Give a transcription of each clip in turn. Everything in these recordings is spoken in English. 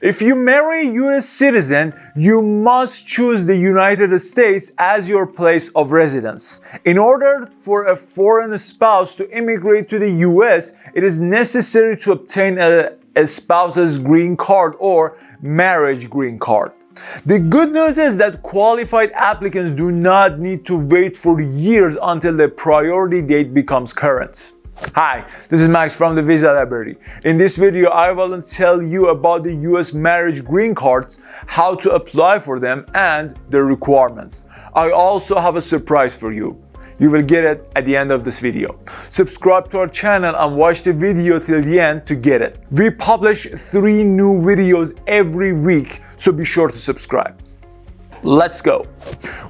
If you marry a US citizen, you must choose the United States as your place of residence. In order for a foreign spouse to immigrate to the US, it is necessary to obtain a spouse's green card or marriage green card. The good news is that qualified applicants do not need to wait for years until the priority date becomes current. Hi, this is Max from the Visa Library. In this video, I will tell you about the US marriage green cards, how to apply for them, and their requirements. I also have a surprise for you. You will get it at the end of this video. Subscribe to our channel and watch the video till the end to get it. We publish 3 new videos every week, so be sure to subscribe. Let's go.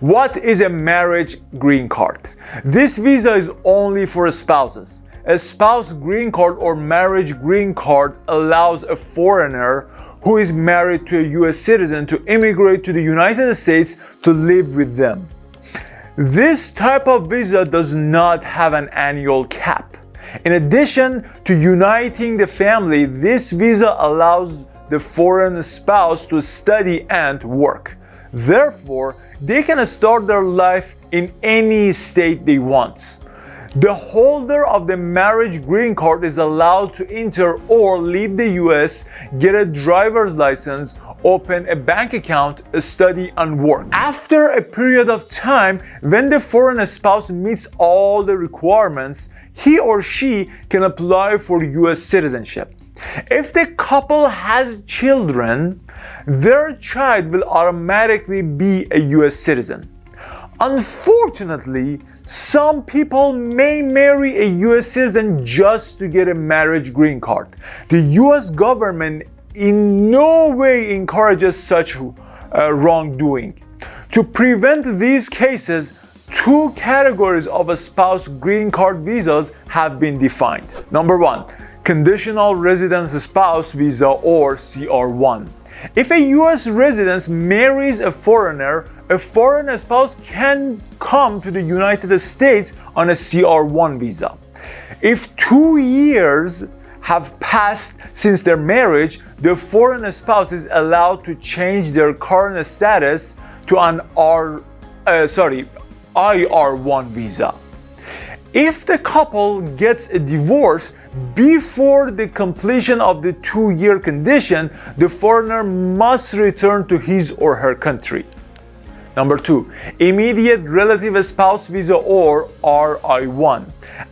What is a marriage green card? This visa is only for spouses. A spouse green card or marriage green card allows a foreigner who is married to a US citizen to immigrate to the United States to live with them. This type of visa does not have an annual cap. In addition to uniting the family, this visa allows the foreign spouse to study and work. Therefore, they can start their life in any state they want. The holder of the marriage green card is allowed to enter or leave the US, get a driver's license, open a bank account, study, and work. After a period of time, when the foreign spouse meets all the requirements, he or she can apply for US citizenship. If the couple has children, their child will automatically be a US citizen. Unfortunately, some people may marry a US citizen just to get a marriage green card. The US government in no way encourages such wrongdoing. To prevent these cases, 2 categories of a spouse green card visas have been defined. Number 1, conditional residence spouse visa or CR1. If a US resident marries a foreign spouse can come to the United States on a CR1 visa. If 2 years have passed since their marriage, the foreign spouse is allowed to change their current status to an IR1 visa. If the couple gets a divorce before the completion of the 2-year condition, the foreigner must return to his or her country. Number 2, immediate relative spouse visa or RI1.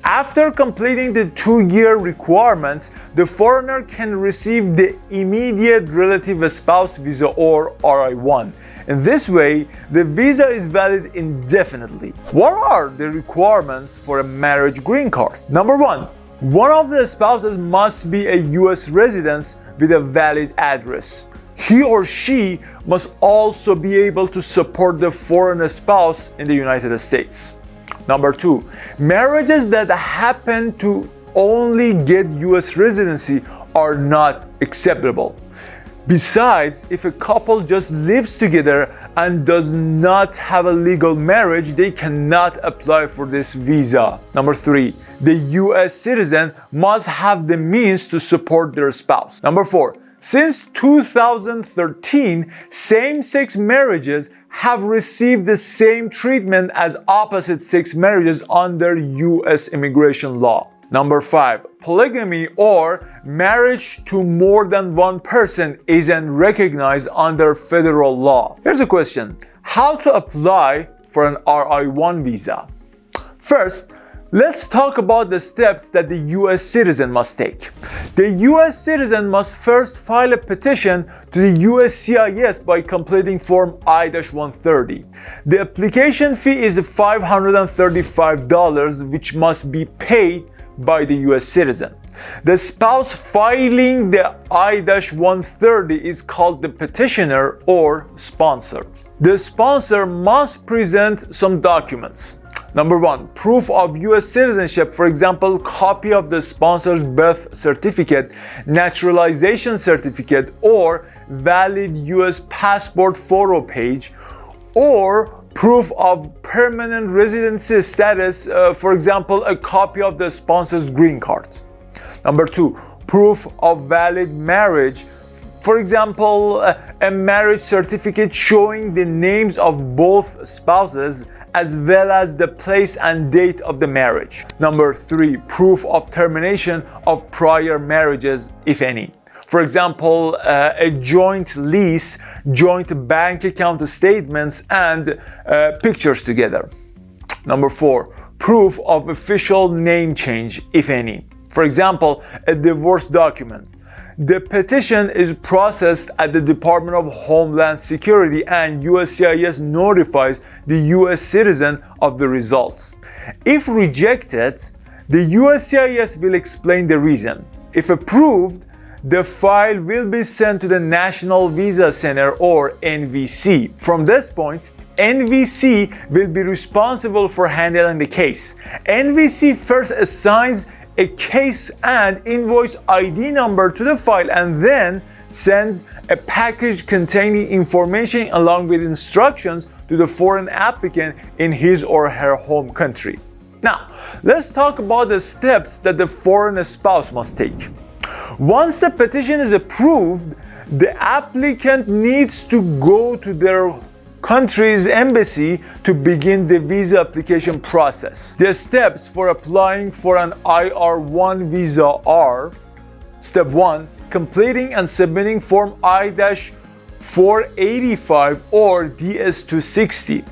After completing the 2-year requirements, the foreigner can receive the immediate relative spouse visa or RI1. In this way, the visa is valid indefinitely. What are the requirements for a marriage green card? Number 1, one of the spouses must be a US resident with a valid address. He or she must also be able to support the foreign spouse in the United States. Number 2, marriages that happen to only get US residency are not acceptable. Besides, if a couple just lives together and does not have a legal marriage, they cannot apply for this visa. Number 3, the US citizen must have the means to support their spouse. Number 4, since 2013, same-sex marriages have received the same treatment as opposite-sex marriages under US immigration law. Number 5, polygamy or marriage to more than one person isn't recognized under federal law. Here's a question: how to apply for an RI1 visa? First, let's talk about the steps that the US citizen must take. The US citizen must first file a petition to the USCIS by completing Form I-130. The application fee is $535, which must be paid by the US citizen. The spouse filing the I-130 is called the petitioner or sponsor. The sponsor must present some documents. Number 1, proof of US citizenship, for example, copy of the sponsor's birth certificate, naturalization certificate, or valid US passport photo page, or proof of permanent residency status, for example, a copy of the sponsor's green card. Number 2, proof of valid marriage, For example, a marriage certificate showing the names of both spouses as well as the place and date of the marriage. Number 3, proof of termination of prior marriages, if any. For example, a joint lease, joint bank account statements, and pictures together. Number 4, proof of official name change, if any. For example, a divorce document. The petition is processed at the Department of Homeland Security and USCIS notifies the US citizen of the results. If rejected, the USCIS will explain the reason. If approved, the file will be sent to the National Visa Center or NVC. From this point, NVC will be responsible for handling the case. NVC first assigns a case and invoice ID number to the file and then sends a package containing information along with instructions to the foreign applicant in his or her home country. Now, let's talk about the steps that the foreign spouse must take. Once the petition is approved, the applicant needs to go to their country's embassy to begin the visa application process. The steps for applying for an IR1 visa are: Step 1, completing and submitting Form I-485 or DS-260.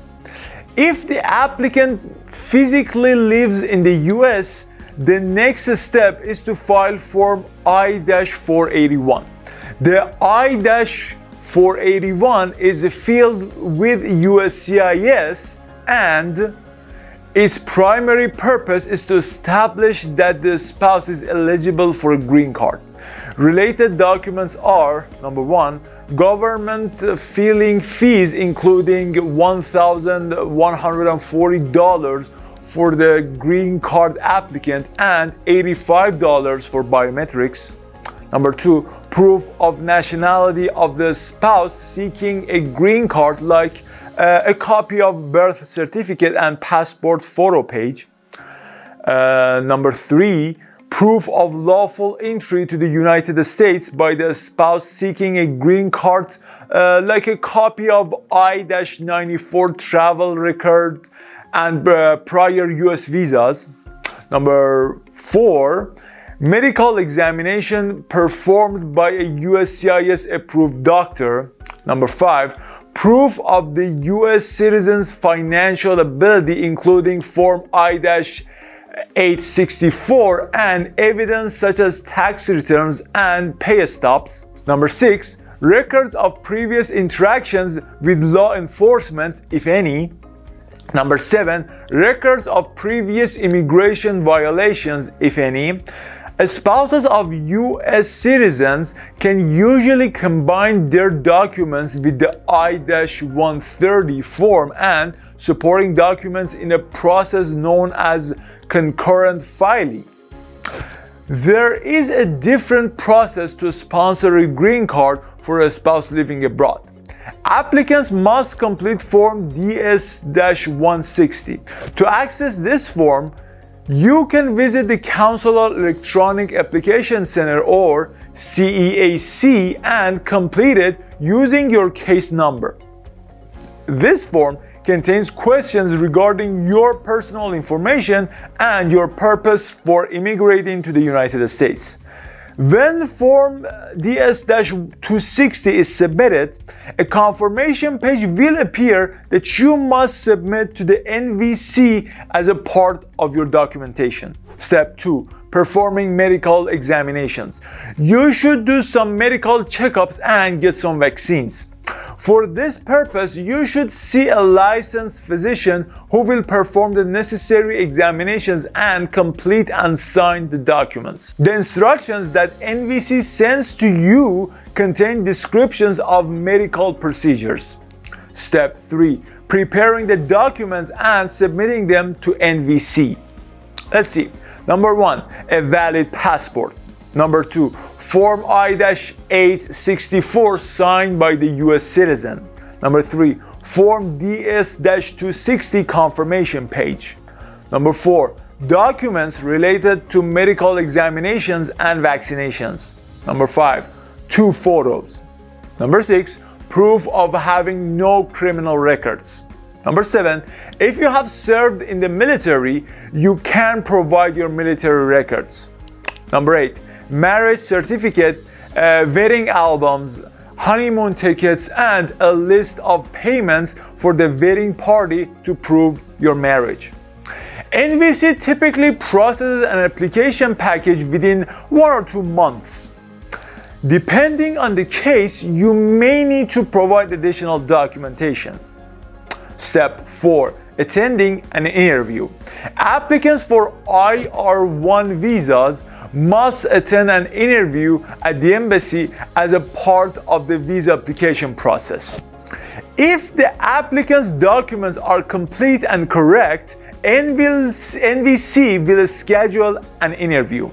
If the applicant physically lives in the US, the next step is to file Form I-481. The I-481 is filed with USCIS and its primary purpose is to establish that the spouse is eligible for a green card. Related documents are: Number 1, government filing fees including $1,140 for the green card applicant and $85 for biometrics. Number 2, proof of nationality of the spouse seeking a green card, like a copy of birth certificate and passport photo page. Number 3, proof of lawful entry to the United States by the spouse seeking a green card, like a copy of I-94 travel record and prior US visas. Number 4, medical examination performed by a USCIS approved doctor. Number 5, proof of the US citizen's financial ability including Form I-864 and evidence such as tax returns and pay stubs. Number 6, records of previous interactions with law enforcement, if any. Number 7, records of previous immigration violations, if any. Spouses of US citizens can usually combine their documents with the I-130 form and supporting documents in a process known as concurrent filing. There is a different process to sponsor a green card for a spouse living abroad. Applicants must complete Form DS-160. To access this form, you can visit the Consular Electronic Application Center or CEAC and complete it using your case number. This form contains questions regarding your personal information and your purpose for immigrating to the United States. When Form DS-260 is submitted, a confirmation page will appear that you must submit to the NVC as a part of your documentation. Step 2, performing medical examinations. You should do some medical checkups and get some vaccines. For this purpose, you should see a licensed physician who will perform the necessary examinations and complete and sign the documents. The instructions that NVC sends to you contain descriptions of medical procedures. Step 3, preparing the documents and submitting them to NVC. Let's see. Number 1, a valid passport. Number 2, Form I-864 signed by the US citizen. Number 3, Form DS-260 confirmation page. Number 4, documents related to medical examinations and vaccinations. Number 5, 2 photos. Number 6, proof of having no criminal records. Number 7, if you have served in the military, you can provide your military records. Number 8, marriage certificate, wedding albums, honeymoon tickets, and a list of payments for the wedding party to prove your marriage. NVC typically processes an application package within 1 or 2 months. Depending on the case, you may need to provide additional documentation. Step 4. Attending an interview. Applicants for IR1 visas must attend an interview at the embassy as a part of the visa application process. If the applicant's documents are complete and correct, NVC will schedule an interview.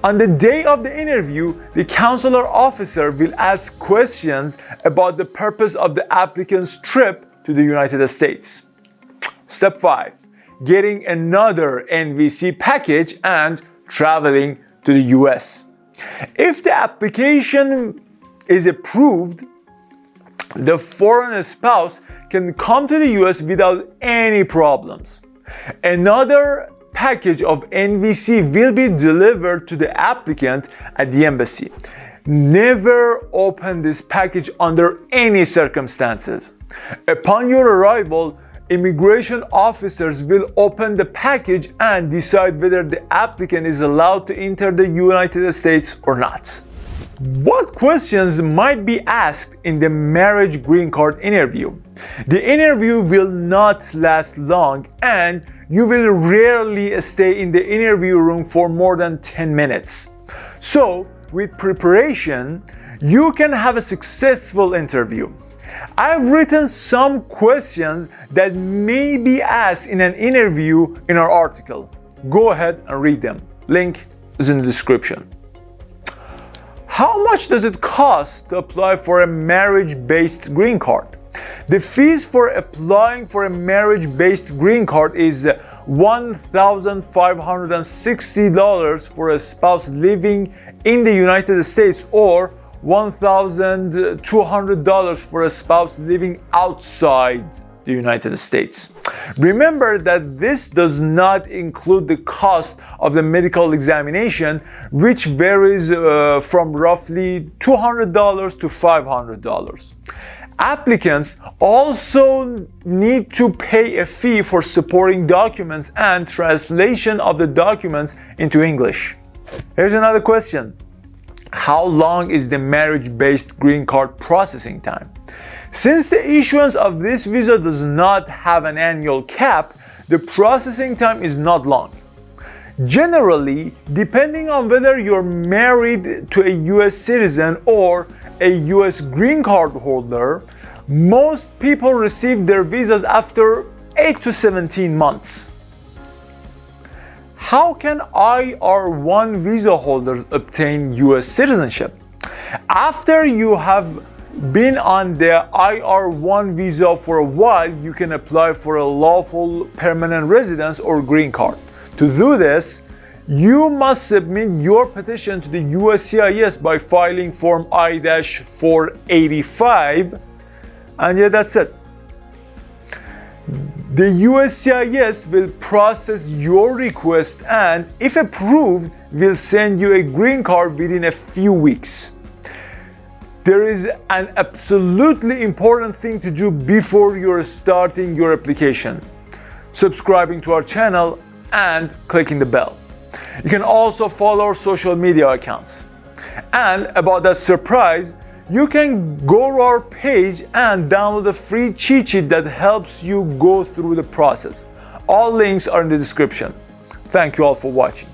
On the day of the interview, the consular officer will ask questions about the purpose of the applicant's trip to the United States. Step 5. Getting another NVC package and traveling to the US. If the application is approved, the foreign spouse can come to the US without any problems. Another package of NVC will be delivered to the applicant at the embassy. Never open this package under any circumstances. Upon your arrival, immigration officers will open the package and decide whether the applicant is allowed to enter the United States or not. What questions might be asked in the marriage green card interview? The interview will not last long, and you will rarely stay in the interview room for more than 10 minutes. So, with preparation, you can have a successful interview. I've written some questions that may be asked in an interview in our article. Go ahead and read them. Link is in the description. How much does it cost to apply for a marriage-based green card? The fees for applying for a marriage-based green card is $1,560 for a spouse living in the United States or $1,200 for a spouse living outside the United States. Remember that this does not include the cost of the medical examination, which varies from roughly $200 to $500. Applicants also need to pay a fee for supporting documents and translation of the documents into English. Here's another question. How long is the marriage-based green card processing time? Since the issuance of this visa does not have an annual cap, the processing time is not long. Generally, depending on whether you're married to a US citizen or a US green card holder, most people receive their visas after 8 to 17 months. How can IR1 visa holders obtain US citizenship? After you have been on the IR1 visa for a while, you can apply for a lawful permanent residence or green card. To do this, you must submit your petition to the USCIS by filing Form I-485, and yeah, that's it. The USCIS will process your request and, if approved, will send you a green card within a few weeks. There is an absolutely important thing to do before you're starting your application: subscribing to our channel and clicking the bell. You can also follow our social media accounts. And about that surprise, you can go to our page and download a free cheat sheet that helps you go through the process. All links are in the description. Thank you all for watching.